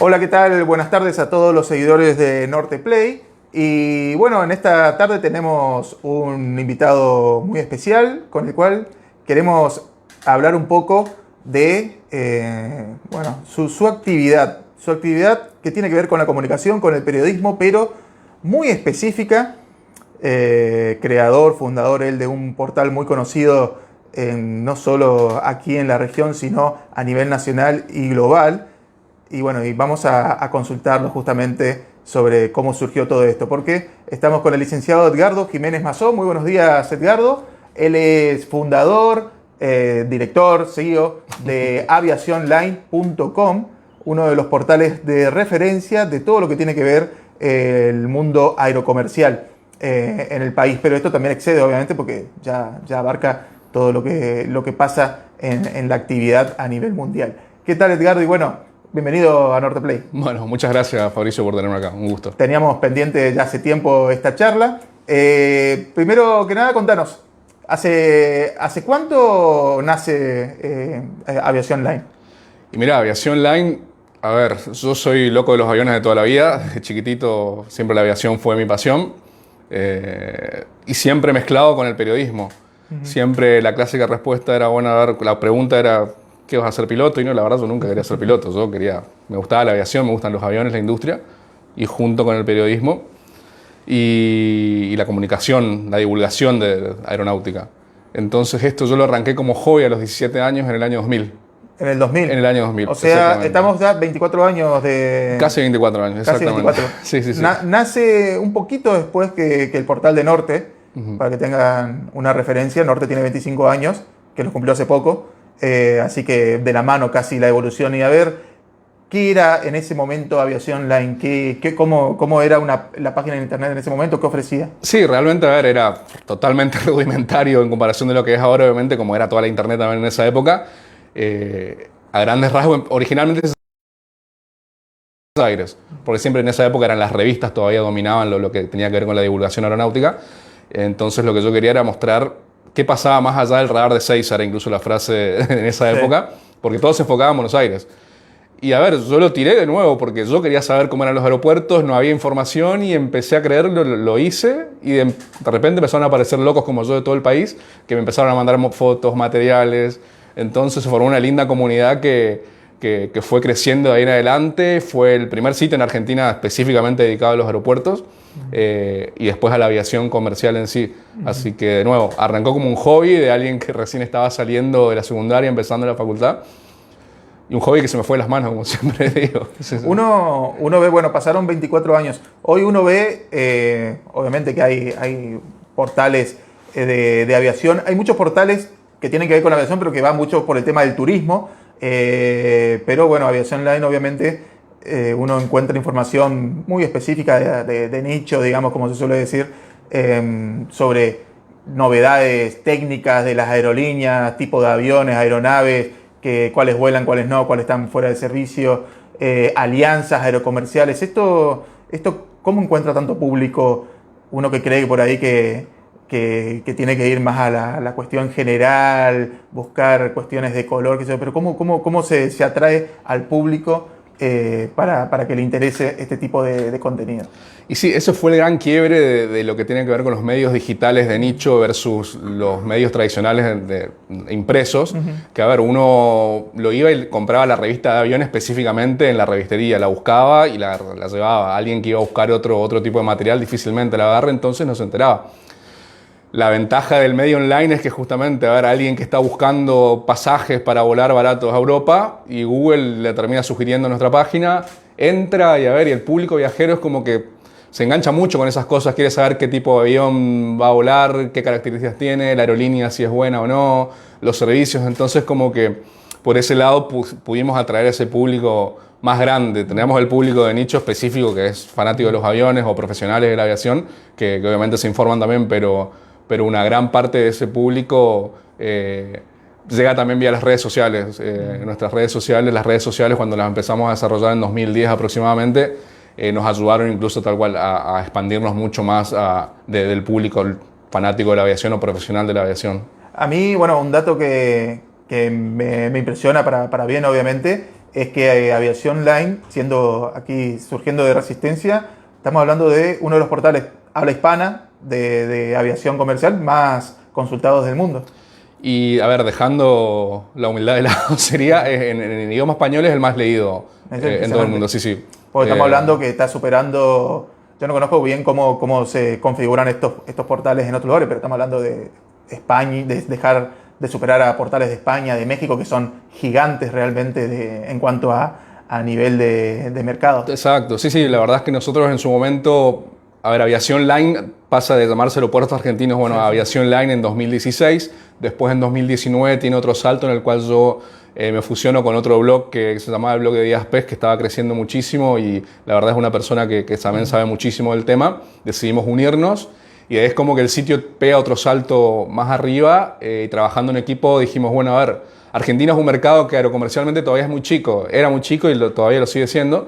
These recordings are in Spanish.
Hola, ¿qué tal? Buenas tardes a todos los seguidores de Norte Play. Y bueno, en esta tarde tenemos un invitado muy especial con el cual queremos hablar un poco de su actividad. Su actividad que tiene que ver con la comunicación, con el periodismo, pero muy específica. Creador, fundador él de un portal muy conocido no solo aquí en la región, sino a nivel nacional y global. Y bueno, y vamos a consultarlo justamente sobre cómo surgió todo esto, porque estamos con el licenciado Edgardo Jiménez Mazó. Muy buenos días, Edgardo. Él es fundador, director, CEO de aviacionline.com, uno de los portales de referencia de todo lo que tiene que ver el mundo aerocomercial en el país. Pero esto también excede, obviamente, porque ya abarca todo lo que pasa en la actividad a nivel mundial. ¿Qué tal, Edgardo? Y bueno, bienvenido a Norte Play. Bueno, muchas gracias, Fabricio, por tenerme acá. Un gusto. Teníamos pendiente ya hace tiempo esta charla. Primero que nada, contanos, ¿hace cuánto nace Aviación Line? Y mira, Aviación Line, a ver, yo soy loco de los aviones de toda la vida. Desde chiquitito siempre la aviación fue mi pasión. Y siempre mezclado con el periodismo. Siempre la clásica respuesta era, bueno, a ver, la pregunta era, ¿qué vas a ser piloto? Y no, la verdad yo nunca quería ser piloto. Me gustaba la aviación, me gustan los aviones, la industria, y junto con el periodismo y la comunicación, la divulgación de aeronáutica. Entonces esto yo lo arranqué como hobby a los 17 años en el año 2000. ¿En el 2000? En el año 2000. O sea, estamos ya 24 años de... Casi 24 años, Casi exactamente. 24. Sí. Nace un poquito después que el portal de Norte, para que tengan una referencia. Norte tiene 25 años, que los cumplió hace poco. Así que de la mano casi la evolución. Y a ver, ¿qué era en ese momento Aviación Line? ¿Cómo era la página de internet en ese momento? ¿Qué ofrecía? Sí, realmente, a ver, era totalmente rudimentario en comparación de lo que es ahora, obviamente, como era toda la internet también en esa época. A grandes rasgos, originalmente Buenos Aires, porque siempre en esa época eran las revistas, todavía dominaban lo que tenía que ver con la divulgación aeronáutica. Entonces lo que yo quería era mostrar qué pasaba más allá del radar de César, incluso la frase en esa época, porque todo se enfocaba en Buenos Aires. Y a ver, yo lo tiré de nuevo porque yo quería saber cómo eran los aeropuertos, no había información y empecé a creerlo, lo hice y de repente empezaron a aparecer locos como yo de todo el país que me empezaron a mandar fotos, materiales. Entonces se formó una linda comunidad que fue creciendo de ahí en adelante. Fue el primer sitio en Argentina específicamente dedicado a los aeropuertos y después a la aviación comercial en sí. Así que, de nuevo, arrancó como un hobby de alguien que recién estaba saliendo de la secundaria, empezando la facultad. Y un hobby que se me fue de las manos, como siempre digo. Uno ve, bueno, pasaron 24 años. Hoy uno ve, obviamente que hay portales de aviación. Hay muchos portales que tienen que ver con la aviación, pero que van mucho por el tema del turismo. Pero bueno, Aviación Line, obviamente, uno encuentra información muy específica de nicho, digamos, como se suele decir, sobre novedades técnicas de las aerolíneas, tipo de aviones, aeronaves, cuáles vuelan, cuáles no, cuáles están fuera de servicio, alianzas aerocomerciales. Esto, ¿cómo encuentra tanto público uno que cree por ahí que tiene que ir más a la cuestión general, buscar cuestiones de color, qué sé yo, pero cómo se atrae al público para que le interese este tipo de contenido? Y sí, eso fue el gran quiebre de lo que tiene que ver con los medios digitales de nicho versus los medios tradicionales impresos. Que a ver, uno lo iba y compraba la revista de avión específicamente en la revistería, la buscaba y la llevaba. Alguien que iba a buscar otro tipo de material difícilmente la agarra, entonces no se enteraba. La ventaja del medio online es que justamente, a ver, alguien que está buscando pasajes para volar baratos a Europa y Google le termina sugiriendo nuestra página, entra y a ver, y el público viajero es como que se engancha mucho con esas cosas, quiere saber qué tipo de avión va a volar, qué características tiene, la aerolínea si es buena o no, los servicios, entonces como que por ese lado pudimos atraer a ese público más grande. Tenemos el público de nicho específico que es fanático de los aviones o profesionales de la aviación, que obviamente se informan también, pero una gran parte de ese público llega también vía las redes sociales. Nuestras redes sociales, las redes sociales cuando las empezamos a desarrollar en 2010 aproximadamente, nos ayudaron incluso tal cual a expandirnos mucho más del público fanático de la aviación o profesional de la aviación. A mí, bueno, un dato que me impresiona para bien, obviamente, es que Aviación Line, siendo aquí surgiendo de Resistencia, estamos hablando de uno de los portales habla hispana de aviación comercial más consultados del mundo. Y a ver, dejando la humildad de lado, sería en idioma español es el más leído en todo el mundo, sí, sí. Porque estamos hablando que está superando, yo no conozco bien cómo se configuran estos portales en otros lugares, pero estamos hablando de España, de dejar de superar a portales de España, de México, que son gigantes realmente en cuanto a nivel de mercado. Exacto, sí, sí, la verdad es que nosotros en su momento, a ver, Aviación Line pasa de llamarse Aeropuertos Argentinos, bueno, a Aviación Line en 2016, después en 2019 tiene otro salto en el cual yo me fusiono con otro blog que se llamaba el blog de Díaz Pez, que estaba creciendo muchísimo y la verdad es una persona que también sabe muchísimo del tema, decidimos unirnos. Y es como que el sitio pega otro salto más arriba y trabajando en equipo dijimos, bueno, a ver, Argentina es un mercado que aerocomercialmente todavía es muy chico, era muy chico y todavía lo sigue siendo.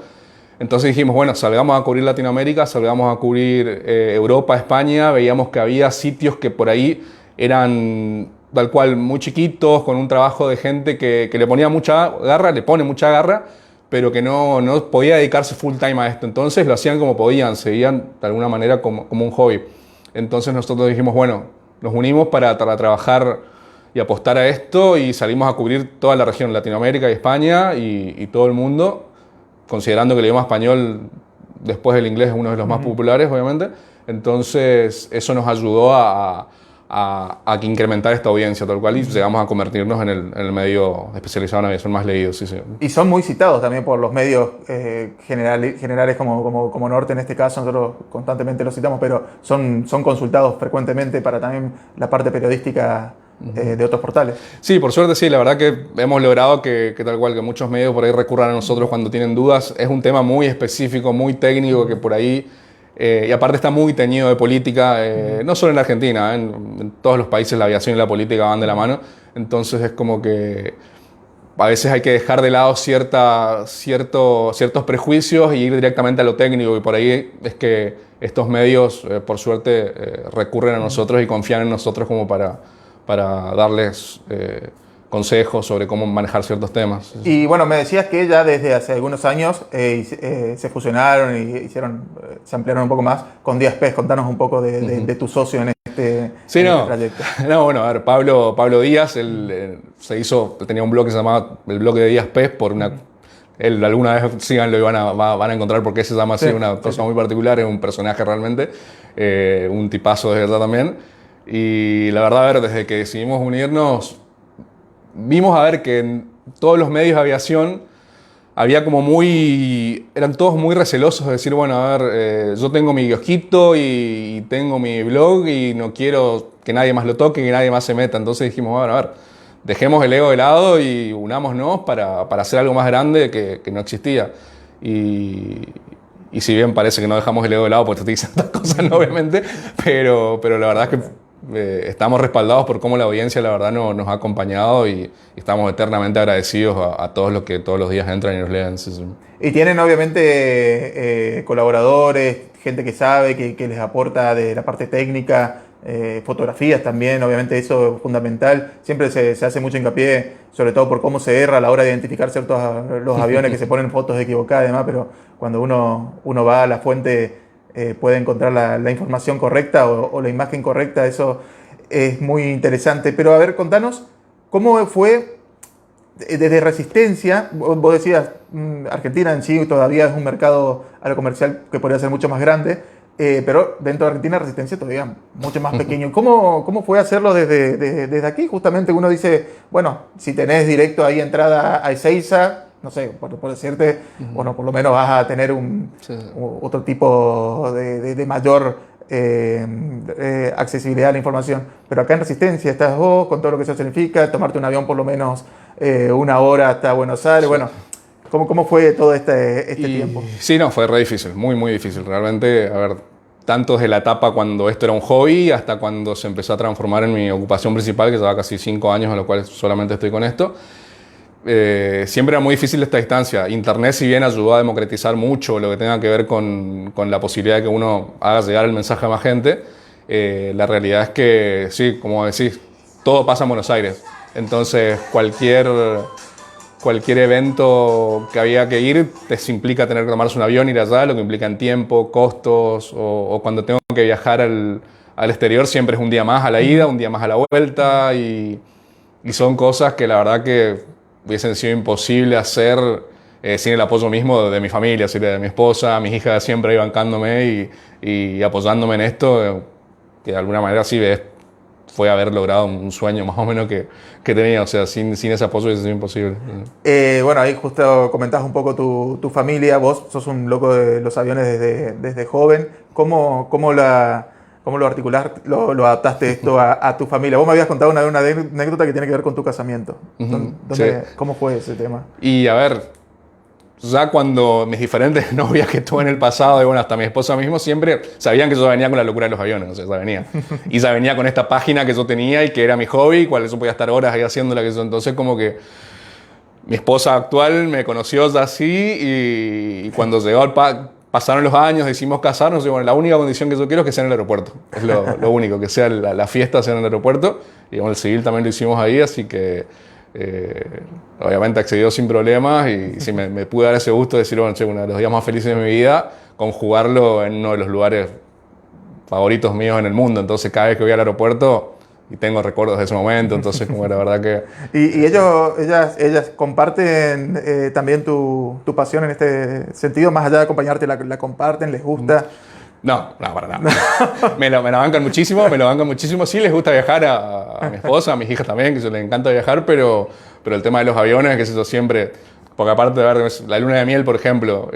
Entonces dijimos, bueno, salgamos a cubrir Latinoamérica, salgamos a cubrir Europa, España, veíamos que había sitios que por ahí eran tal cual muy chiquitos, con un trabajo de gente que le ponía mucha garra, le pone mucha garra, pero que no podía dedicarse full time a esto. Entonces lo hacían como podían, seguían de alguna manera como un hobby. Entonces nosotros dijimos, bueno, nos unimos para trabajar y apostar a esto y salimos a cubrir toda la región, Latinoamérica y España y todo el mundo, considerando que el idioma español, después del inglés, es uno de los más populares, obviamente. Entonces eso nos ayudó a que incrementar esta audiencia, tal cual, y llegamos a convertirnos en el medio especializado en aviación más leído. Sí, sí. Y son muy citados también por los medios generales como Norte en este caso, nosotros constantemente los citamos, pero son consultados frecuentemente para también la parte periodística de otros portales. Sí, por suerte sí, la verdad que hemos logrado que tal cual, que muchos medios por ahí recurran a nosotros cuando tienen dudas. Es un tema muy específico, muy técnico, que por ahí... y aparte está muy teñido de política, no solo en Argentina, en todos los países la aviación y la política van de la mano, entonces es como que a veces hay que dejar de lado ciertos prejuicios y ir directamente a lo técnico, y por ahí es que estos medios, por suerte, recurren a nosotros y confían en nosotros como para darles consejos sobre cómo manejar ciertos temas. Y bueno, me decías que ya desde hace algunos años se fusionaron y se ampliaron un poco más con Díaz Pez. Contanos un poco de tu socio en este trayecto. No, bueno, a ver, Pablo Díaz, él tenía un blog que se llamaba el blog de Díaz Pez por una... Él alguna vez síganlo y van a encontrar por qué se llama así, una cosa muy particular, es un personaje realmente, un tipazo de verdad también. Y la verdad, a ver, desde que decidimos unirnos, vimos a ver que en todos los medios de aviación había eran todos muy recelosos de decir, bueno, a ver, yo tengo mi kiosquito y tengo mi blog y no quiero que nadie más lo toque, que nadie más se meta. Entonces dijimos, bueno, a ver, dejemos el ego de lado y unámonos para hacer algo más grande que no existía. Y si bien parece que no dejamos el ego de lado, porque te dicen estas cosas, ¿no? Obviamente, pero la verdad es que estamos respaldados por cómo la audiencia, la verdad, nos ha acompañado y estamos eternamente agradecidos a todos los que todos los días entran y nos leen. Sí, sí. Y tienen obviamente colaboradores, gente que sabe, que les aporta de la parte técnica, fotografías también, obviamente eso es fundamental. Siempre se hace mucho hincapié, sobre todo por cómo se erra a la hora de identificar ciertos los aviones que se ponen fotos equivocadas y demás, pero cuando uno va a la fuente puede encontrar la información correcta o la imagen correcta, eso es muy interesante. Pero a ver, contanos, ¿cómo fue desde Resistencia? Vos decías, Argentina en sí todavía es un mercado aerocomercial que podría ser mucho más grande, pero dentro de Argentina Resistencia todavía mucho más pequeño. ¿Cómo fue hacerlo desde aquí? Justamente uno dice, bueno, si tenés directo ahí entrada a Ezeiza, no sé, por decirte, bueno, por lo menos vas a tener otro tipo de mayor accesibilidad a la información. Pero acá en Resistencia estás vos, con todo lo que eso significa, tomarte un avión por lo menos una hora hasta Buenos Aires, bueno... ¿Cómo fue todo este tiempo? Sí, no, fue re difícil, muy, muy difícil. Realmente, a ver, tanto desde la etapa cuando esto era un hobby hasta cuando se empezó a transformar en mi ocupación principal, que lleva casi 5 años en lo cual solamente estoy con esto. Siempre era muy difícil esta distancia. Internet, si bien ayudó a democratizar mucho lo que tenga que ver con la posibilidad de que uno haga llegar el mensaje a más gente, la realidad es que, sí, como decís, todo pasa en Buenos Aires. Entonces, cualquier cualquier evento que había que ir, te implica tener que tomarse un avión, ir allá, lo que implica en tiempo, costos, o cuando tengo que viajar al exterior, siempre es un día más a la ida, un día más a la vuelta, y son cosas que la verdad que hubiesen sido imposible hacer sin el apoyo mismo de mi familia, así de mi esposa, mis hijas siempre ahí bancándome y apoyándome en esto, que de alguna manera sí fue haber logrado un sueño más o menos que tenía, o sea, sin ese apoyo hubiese sido imposible. Bueno, ahí justo comentabas un poco tu familia, vos sos un loco de los aviones desde joven, ¿cómo lo articulaste, lo adaptaste esto a tu familia? Vos me habías contado una anécdota que tiene que ver con tu casamiento. Sí. ¿Cómo fue ese tema? Y a ver, ya cuando mis diferentes novias que tuve en el pasado, y bueno, hasta mi esposa mismo, siempre sabían que yo venía con la locura de los aviones, o sea, ya venía. Y ya venía con esta página que yo tenía y que era mi hobby, cual yo podía estar horas ahí haciéndola. Entonces como que mi esposa actual me conoció ya así y cuando llegó pasaron los años, decidimos casarnos y bueno, la única condición que yo quiero es que sea en el aeropuerto. Es lo único, que sea la fiesta sea en el aeropuerto. Y bueno, el civil también lo hicimos ahí, así que obviamente accedió sin problemas y sí, me pude dar ese gusto de decir, bueno, uno de los días más felices de mi vida, conjugarlo en uno de los lugares favoritos míos en el mundo. Entonces cada vez que voy al aeropuerto y tengo recuerdos de ese momento, entonces como la verdad que... ¿Y ellas comparten también tu pasión en este sentido? Más allá de acompañarte, ¿la comparten? ¿Les gusta? No, para nada. me lo bancan muchísimo. Sí les gusta viajar a mi esposa, a mis hijas también, que se les encanta viajar, pero el tema de los aviones, que es eso siempre... Porque aparte de ver la luna de miel, por ejemplo,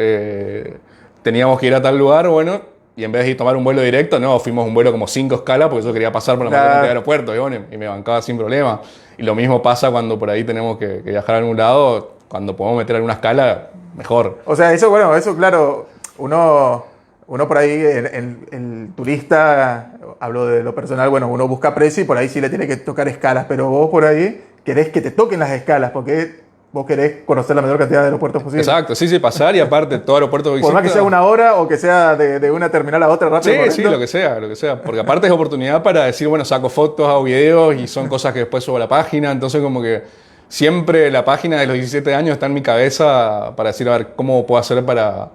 teníamos que ir a tal lugar, bueno, y en vez de ir tomar un vuelo directo, no, fuimos un vuelo como 5 escalas, porque yo quería pasar por la mayor cantidad de aeropuertos, y, bueno, y me bancaba sin problema. Y lo mismo pasa cuando por ahí tenemos que viajar a algún lado, cuando podemos meter alguna escala, mejor. O sea, eso claro, uno por ahí, el turista, hablo de lo personal, bueno, uno busca precio y por ahí sí le tiene que tocar escalas, pero vos por ahí querés que te toquen las escalas, porque vos querés conocer la mayor cantidad de aeropuertos posible. Exacto, sí, pasar y aparte todo aeropuerto que visita. Por más que sea una hora o que sea de una terminal a otra rápido. Sí, lo que sea. Porque aparte es oportunidad para decir, bueno, saco fotos, hago videos y son cosas que después subo a la página. Entonces como que siempre la página de los 17 años está en mi cabeza para decir, a ver, ¿cómo puedo hacer para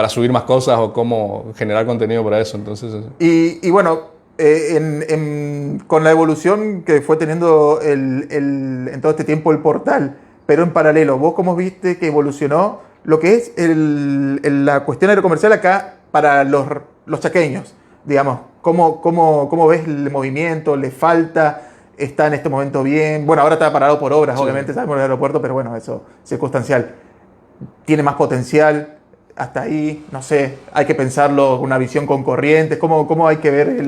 subir más cosas o cómo generar contenido para eso? Entonces, y bueno, con la evolución que fue teniendo en todo este tiempo el portal, pero en paralelo, ¿vos cómo viste que evolucionó lo que es la cuestión aerocomercial acá para los chaqueños? Digamos, ¿cómo ves el movimiento? ¿Le falta? ¿Está en este momento bien? Bueno, ahora está parado por obras, sí. Obviamente, sabemos el aeropuerto, pero bueno, eso es circunstancial. ¿Tiene más potencial? Hasta ahí, no sé, hay que pensarlo, una visión con Corrientes, ¿cómo hay que ver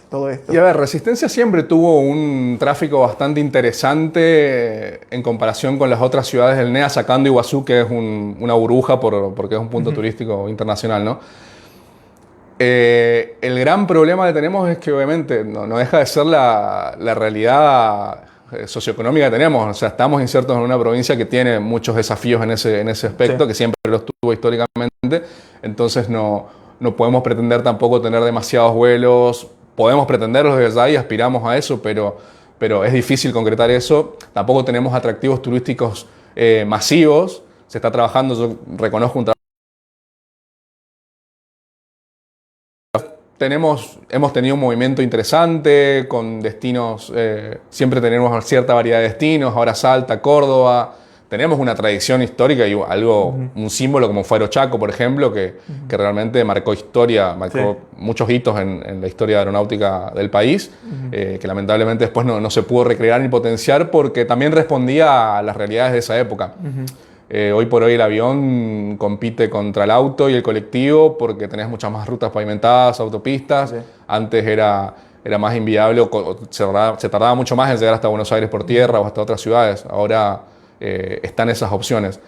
todo esto? Y a ver, Resistencia siempre tuvo un tráfico bastante interesante en comparación con las otras ciudades del NEA, sacando Iguazú, que es una burbuja porque es un punto turístico internacional, ¿no? El gran problema que tenemos es que obviamente no deja de ser la realidad socioeconómica que tenemos. O sea, estamos insertos en una provincia que tiene muchos desafíos en ese aspecto, sí, que siempre los tuvo históricamente. Entonces no podemos pretender tampoco tener demasiados vuelos. Podemos pretenderlos desde ahí, aspiramos a eso, pero es difícil concretar eso. Tampoco tenemos atractivos turísticos masivos. Se está trabajando, yo reconozco un trabajo. Hemos tenido un movimiento interesante con destinos, siempre tenemos cierta variedad de destinos, ahora Salta, Córdoba, tenemos una tradición histórica y un símbolo como fue Aerochaco, por ejemplo, que realmente marcó historia, marcó muchos hitos en la historia aeronáutica del país, que lamentablemente después no se pudo recrear ni potenciar porque también respondía a las realidades de esa época. Hoy por hoy el avión compite contra el auto y el colectivo porque tenés muchas más rutas pavimentadas, autopistas. Sí. Antes era más inviable, se tardaba mucho más en llegar hasta Buenos Aires por tierra o hasta otras ciudades. Ahora están esas opciones.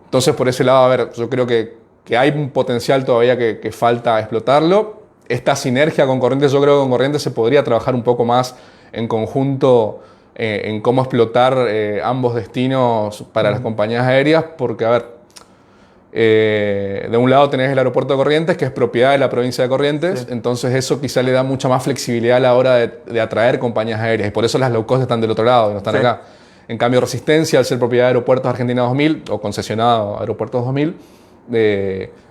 Entonces, por ese lado, a ver, yo creo que hay un potencial todavía que falta explotarlo. Esta sinergia con Corrientes, yo creo que con Corrientes se podría trabajar un poco más en conjunto en cómo explotar ambos destinos para las compañías aéreas, porque, a ver, de un lado tenés el aeropuerto de Corrientes, que es propiedad de la provincia de Corrientes, sí. Entonces eso quizá le da mucha más flexibilidad a la hora de atraer compañías aéreas, y por eso las low cost están del otro lado, no están acá. En cambio, Resistencia, al ser propiedad de Aeropuertos Argentina 2000 o concesionado Aeropuertos 2000,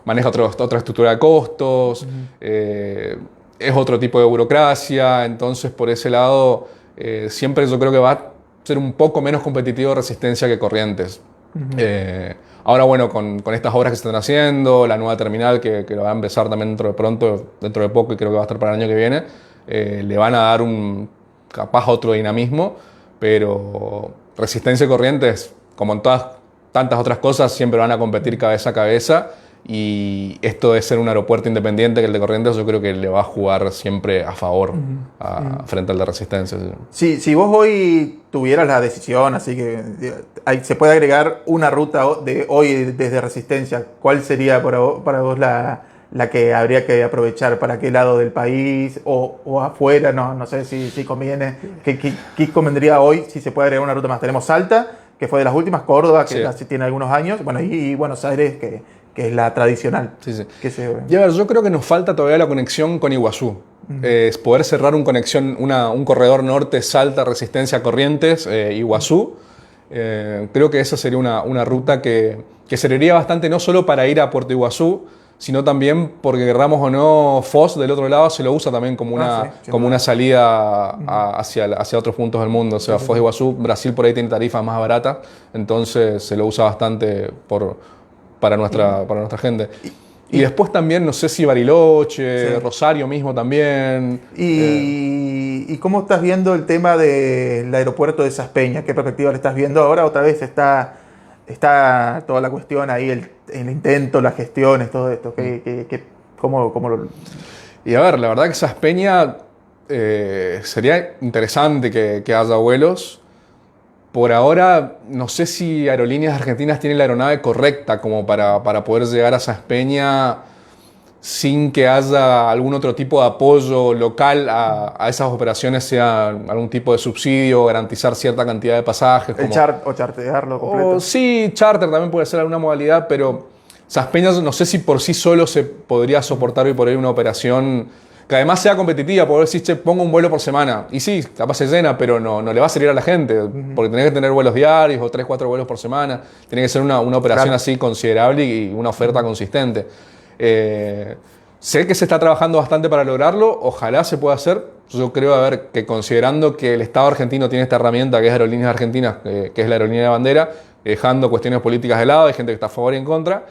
maneja otra estructura de costos, es otro tipo de burocracia, entonces por ese lado siempre yo creo que va a ser un poco menos competitivo Resistencia que Corrientes. Ahora bueno, con estas obras que se están haciendo, la nueva terminal que va a empezar también dentro de poco y creo que va a estar para el año que viene, le van a dar capaz otro dinamismo, pero Resistencia y Corrientes, como en tantas otras cosas, siempre van a competir cabeza a cabeza. Y esto de ser un aeropuerto independiente que el de Corrientes, yo creo que le va a jugar siempre a favor frente al de Resistencia. Si vos hoy tuvieras la decisión, así que se puede agregar una ruta de hoy desde Resistencia, ¿cuál sería para vos la que habría que aprovechar? ¿Para qué lado del país o afuera? No sé si conviene. ¿Qué convendría hoy si se puede agregar una ruta más? Tenemos Salta, que fue de las últimas, Córdoba, que sí tiene algunos años, bueno, y Buenos Aires, que es la tradicional. Sí. Y a ver, yo creo que nos falta todavía la conexión con Iguazú. Es poder cerrar un corredor norte, Salta, Resistencia, Corrientes, Iguazú. Creo que esa sería una ruta que serviría bastante no solo para ir a Puerto Iguazú, sino también porque querramos o no, Foz del otro lado se lo usa también como una salida hacia otros puntos del mundo. O sea, Foz de Iguazú, Brasil por ahí tiene tarifas más baratas, entonces se lo usa bastante para nuestra gente. Y después también, no sé si Bariloche, Rosario mismo también. ¿Y cómo estás viendo el tema del aeropuerto de Esas Peñas? ¿Qué perspectiva le estás viendo ahora? Otra vez está toda la cuestión ahí, el intento, las gestiones, todo esto. ¿Cómo lo...? Y a ver, la verdad que Esas Peñas sería interesante que haya vuelos. Por ahora, no sé si Aerolíneas Argentinas tiene la aeronave correcta como para poder llegar a Esas Peñas sin que haya algún otro tipo de apoyo local a esas operaciones, sea algún tipo de subsidio, garantizar cierta cantidad de pasajes. O chartearlo completo. Sí, charter también puede ser alguna modalidad, pero Esas Peñas no sé si por sí solo se podría soportar hoy por hoy una operación que además sea competitiva, poder decir, che, pongo un vuelo por semana. Y sí, capaz se llena, pero no le va a salir a la gente, porque tenés que tener vuelos diarios o 3, 4 vuelos por semana. Tiene que ser una operación así considerable y una oferta consistente. Sé que se está trabajando bastante para lograrlo, ojalá se pueda hacer. Yo creo, que considerando que el Estado argentino tiene esta herramienta que es Aerolíneas Argentinas, que es la aerolínea de bandera, dejando cuestiones políticas de lado, hay gente que está a favor y en contra,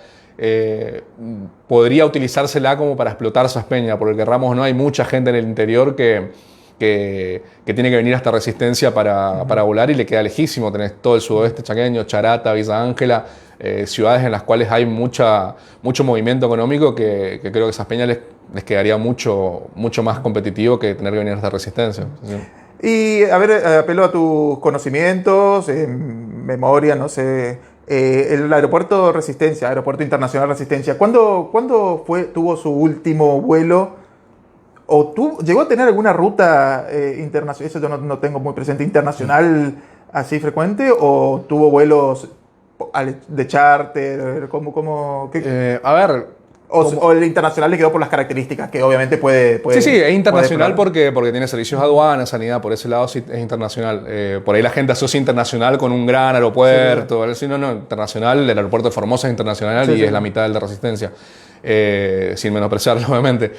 podría utilizársela como para explotar Esas Peñas, porque querramos o no, hay mucha gente en el interior que tiene que venir hasta Resistencia para volar y le queda lejísimo. Tenés todo el sudoeste chaqueño, Charata, Villa Ángela, ciudades en las cuales hay mucho movimiento económico que creo que Esas Peñas les quedaría mucho más competitivo que tener que venir hasta Resistencia. ¿Sí? Y apelo a tus conocimientos, memoria, no sé. El aeropuerto Resistencia, Aeropuerto Internacional Resistencia, ¿cuándo tuvo su último vuelo? ¿O llegó a tener alguna ruta internacional? Eso yo no tengo muy presente, internacional así frecuente, ¿o tuvo vuelos de charter? O el internacional le quedó por las características, que obviamente puede sí, es internacional porque tiene servicios de aduana, sanidad, por ese lado sí es internacional. Por ahí la gente asocia internacional con un gran aeropuerto. Sí. No, internacional, el aeropuerto de Formosa es internacional y es la mitad del de Resistencia. Sin menospreciarlo, obviamente.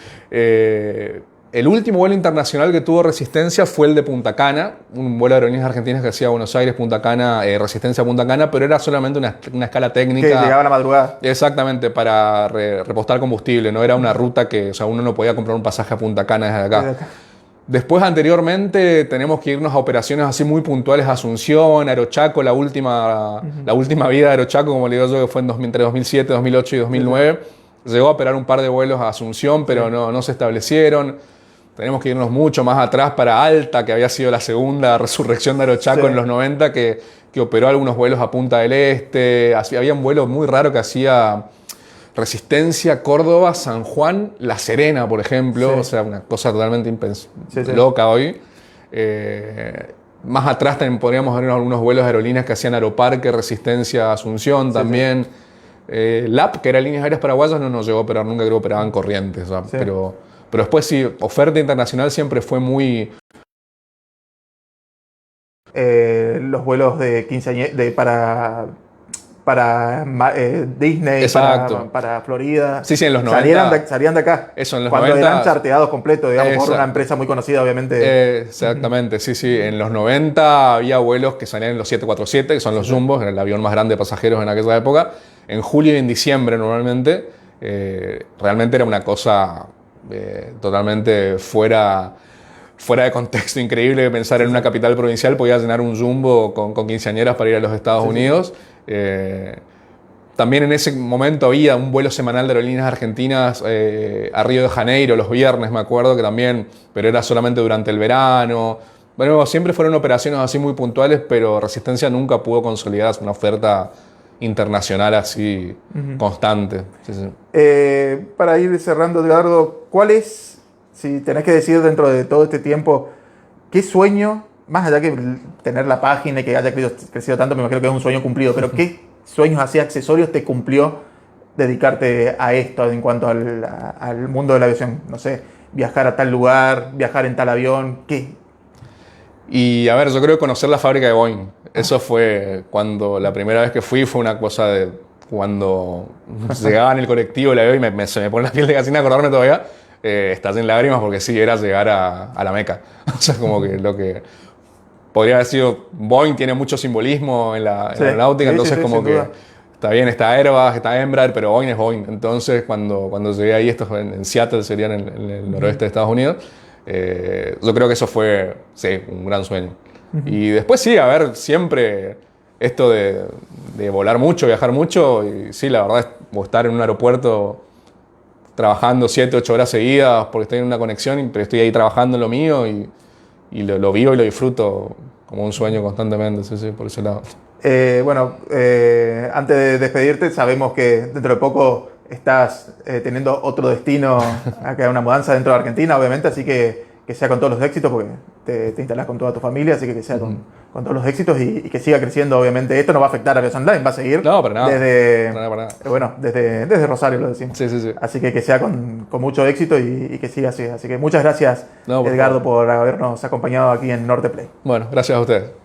El último vuelo internacional que tuvo Resistencia fue el de Punta Cana, un vuelo de Aerolíneas Argentinas que hacía Buenos Aires, Punta Cana, Resistencia Punta Cana, pero era solamente una escala técnica. Que llegaba a la madrugada. Exactamente, para repostar combustible, no era una ruta que, uno no podía comprar un pasaje a Punta Cana desde acá. Después, anteriormente, tenemos que irnos a operaciones así muy puntuales, Asunción, Aerochaco, la última vida de Aerochaco, como le digo yo, que fue entre 2007, 2008 y 2009. Llegó a operar un par de vuelos a Asunción, pero no se establecieron. Tenemos que irnos mucho más atrás para Alta, que había sido la segunda resurrección de Aerochaco en los 90, que operó algunos vuelos a Punta del Este. Había un vuelo muy raro que hacía Resistencia, Córdoba, San Juan, La Serena, por ejemplo. O sea, una cosa totalmente loca hoy. Más atrás también podríamos ver algunos vuelos de aerolíneas que hacían Aeroparque, Resistencia, Asunción también. LAP, que era Líneas Aéreas Paraguayas, no nos llegó a operar nunca, creo que operaban Corrientes. Pero después sí, oferta internacional siempre fue muy los vuelos de para Disney, Exacto. para Florida. Sí, en los 90. Salían de acá. Eso, en los cuando 90. Eran charteados completos, digamos, por Exacto. una empresa muy conocida, obviamente. Exactamente, sí. En los 90 había vuelos que salían en los 747, que son los jumbos, era el avión más grande de pasajeros en aquella época. En julio y en diciembre normalmente. Realmente era una cosa totalmente fuera de contexto, increíble pensar en una capital provincial podía llenar un jumbo con quinceañeras para ir a los Estados Unidos. También en ese momento había un vuelo semanal de aerolíneas argentinas a Río de Janeiro los viernes, me acuerdo que también, pero era solamente durante el verano. Bueno, siempre fueron operaciones así muy puntuales, pero Resistencia nunca pudo consolidar una oferta internacional así constante. Sí. Para ir cerrando, Edgardo, ¿cuál es, si tenés que decir dentro de todo este tiempo, qué sueño, más allá que tener la página y que haya crecido tanto, me imagino que es un sueño cumplido, pero qué sueños así accesorios te cumplió dedicarte a esto en cuanto al mundo de la aviación? No sé, viajar a tal lugar, viajar en tal avión, ¿qué? Y a ver, yo creo que conocer la fábrica de Boeing. Eso fue cuando la primera vez que fui, fue una cosa de cuando llegaba en el colectivo la veo y se me pone la piel de gallina acordarme todavía. Estás en lágrimas porque sí, era llegar a la Meca. O sea, como que lo que podría haber sido. Boeing tiene mucho simbolismo en la aeronáutica, entonces como que está bien, está Airbus, está Embraer, pero Boeing es Boeing. Entonces cuando llegué ahí, esto fue en Seattle, sería en el noroeste de Estados Unidos, yo creo que eso fue, sí, un gran sueño. Y después sí, a ver, siempre esto de volar mucho, viajar mucho, y sí, la verdad es estar en un aeropuerto trabajando 7, 8 horas seguidas porque estoy en una conexión, pero estoy ahí trabajando en lo mío y lo vivo y lo disfruto como un sueño constantemente, sí, por ese lado. Antes de despedirte, sabemos que dentro de poco estás teniendo otro destino, acá una mudanza dentro de Argentina, obviamente, así que sea con todos los éxitos, porque te instalás con toda tu familia, así que sea con todos los éxitos y que siga creciendo, obviamente. Esto no va a afectar a Aviación Online, va a seguir. No, para nada. Desde Rosario lo decimos. Sí. Así que sea con mucho éxito y que siga así. Así que muchas gracias, Edgardo, por habernos acompañado aquí en Norte Play. Bueno, gracias a ustedes.